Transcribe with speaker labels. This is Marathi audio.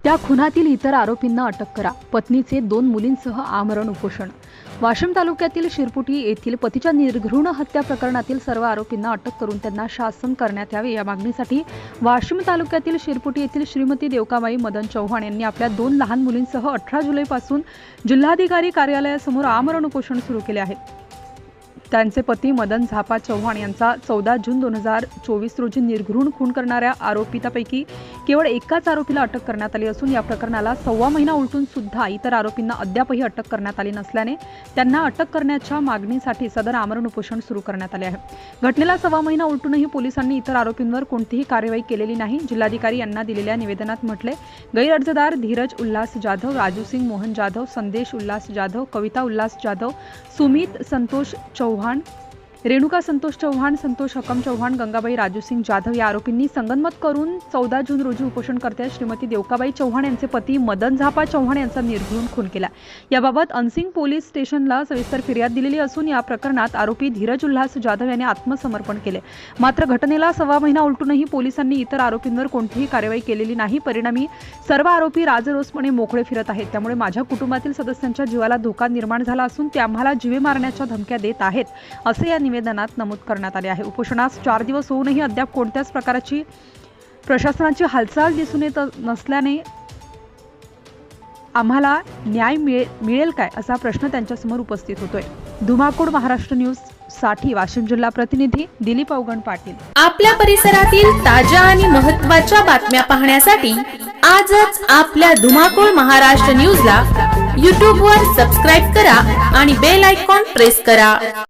Speaker 1: त्या खुनातील इतर आरोपींना अटक करा. पत्नीचे 2 मुलींसह आमरण उपोषण. वाशिम तालुक्यातील शिरपुटी येथील पतीच्या निर्घृण हत्या प्रकरणातील सर्व आरोपींना अटक करून त्यांना शासन करण्यात यावे या मागणीसाठी वाशिम तालुक्यातील शिरपुटी येथील श्रीमती देवकाबाई मदन चव्हाण यांनी आपल्या 2 लहान मुलींसह 18 जुलैपासून जिल्हाधिकारी कार्यालयासमोर आमरण उपोषण सुरू केले आहे. त्यांचे पती मदन झापा चव्हाण यांचा 14 जून 2024 रोजी निर्घृण खून करणाऱ्या आरोपितांपैकी केवळ एकाच आरोपीला अटक करण्यात आली असून या प्रकरणाला 1.25 महिना उलटून सुद्धा इतर आरोपींना अद्यापही अटक करण्यात आली नसल्याने त्यांना अटक करण्याच्या मागणीसाठी सदर आमरण उपोषण सुरू करण्यात आले आहे. घटनेला 1.25 महिना उलटूनही पोलिसांनी इतर आरोपींवर कोणतीही कार्यवाही केलेली नाही. जिल्हाधिकारी यांना दिलेल्या निवेदनात म्हटले, गैरअर्जदार धीरज उल्हास जाधव, राजू सिंग मोहन जाधव, संदेश उल्हास जाधव, कविता उल्हास जाधव, सुमित संतोष चव्हाण, रेणुका संतोष चव्हाण, संतोष हकम चव्हाण, गंगाबाई राजू सिंग जाधव या आरोपींनी संगनमत करून 14 जून रोजी उपोषणकर्त्या श्रीमती देवकाबाई चव्हाण यांचे पती मदन झापा चव्हाण यांचा निर्घृण खून केला. याबाबत अनसिंग पोलीस स्टेशनला सविस्तर फिर्याद दिलेली असून या प्रकरणात आरोपी धीरज उल्हास जाधव यांनी आत्मसमर्पण केले. मात्र घटनेला 1.25 महिना उलटूनही पोलिसांनी इतर आरोपींवर कोणतीही कार्यवाही केलेली नाही. परिणामी सर्व आरोपी राजरोसपणे मोकळे फिरत आहेत. त्यामुळे माझ्या कुटुंबातील सदस्यांच्या जीवाला धोका निर्माण झाला असून ते आम्हाला जीवे मारण्याच्या धमक्या देत आहेत, असे या निवेदनात नमूद करण्यात आले आहे. उपोषणास 4 दिवस होऊनही अद्याप कोणत्याच प्रकारची प्रशासनाची हालचाल दिसून येत नसल्याने आम्हाला न्याय मिळेल काय असा प्रश्न त्यांच्यासमोर उपस्थित होतोय. धुमाकूळ महाराष्ट्र न्यूज साठी वाशिम जिल्हा प्रतिनिधी दिलीप अवगण पाटील.
Speaker 2: आपल्या परिसरातील ताज्या आणि महत्त्वाच्या बातम्या पाहण्यासाठी आजच आपल्या धुमाकूळ महाराष्ट्र न्यूजला YouTube वर सबस्क्राइब करा आणि बेल आयकॉन प्रेस करा.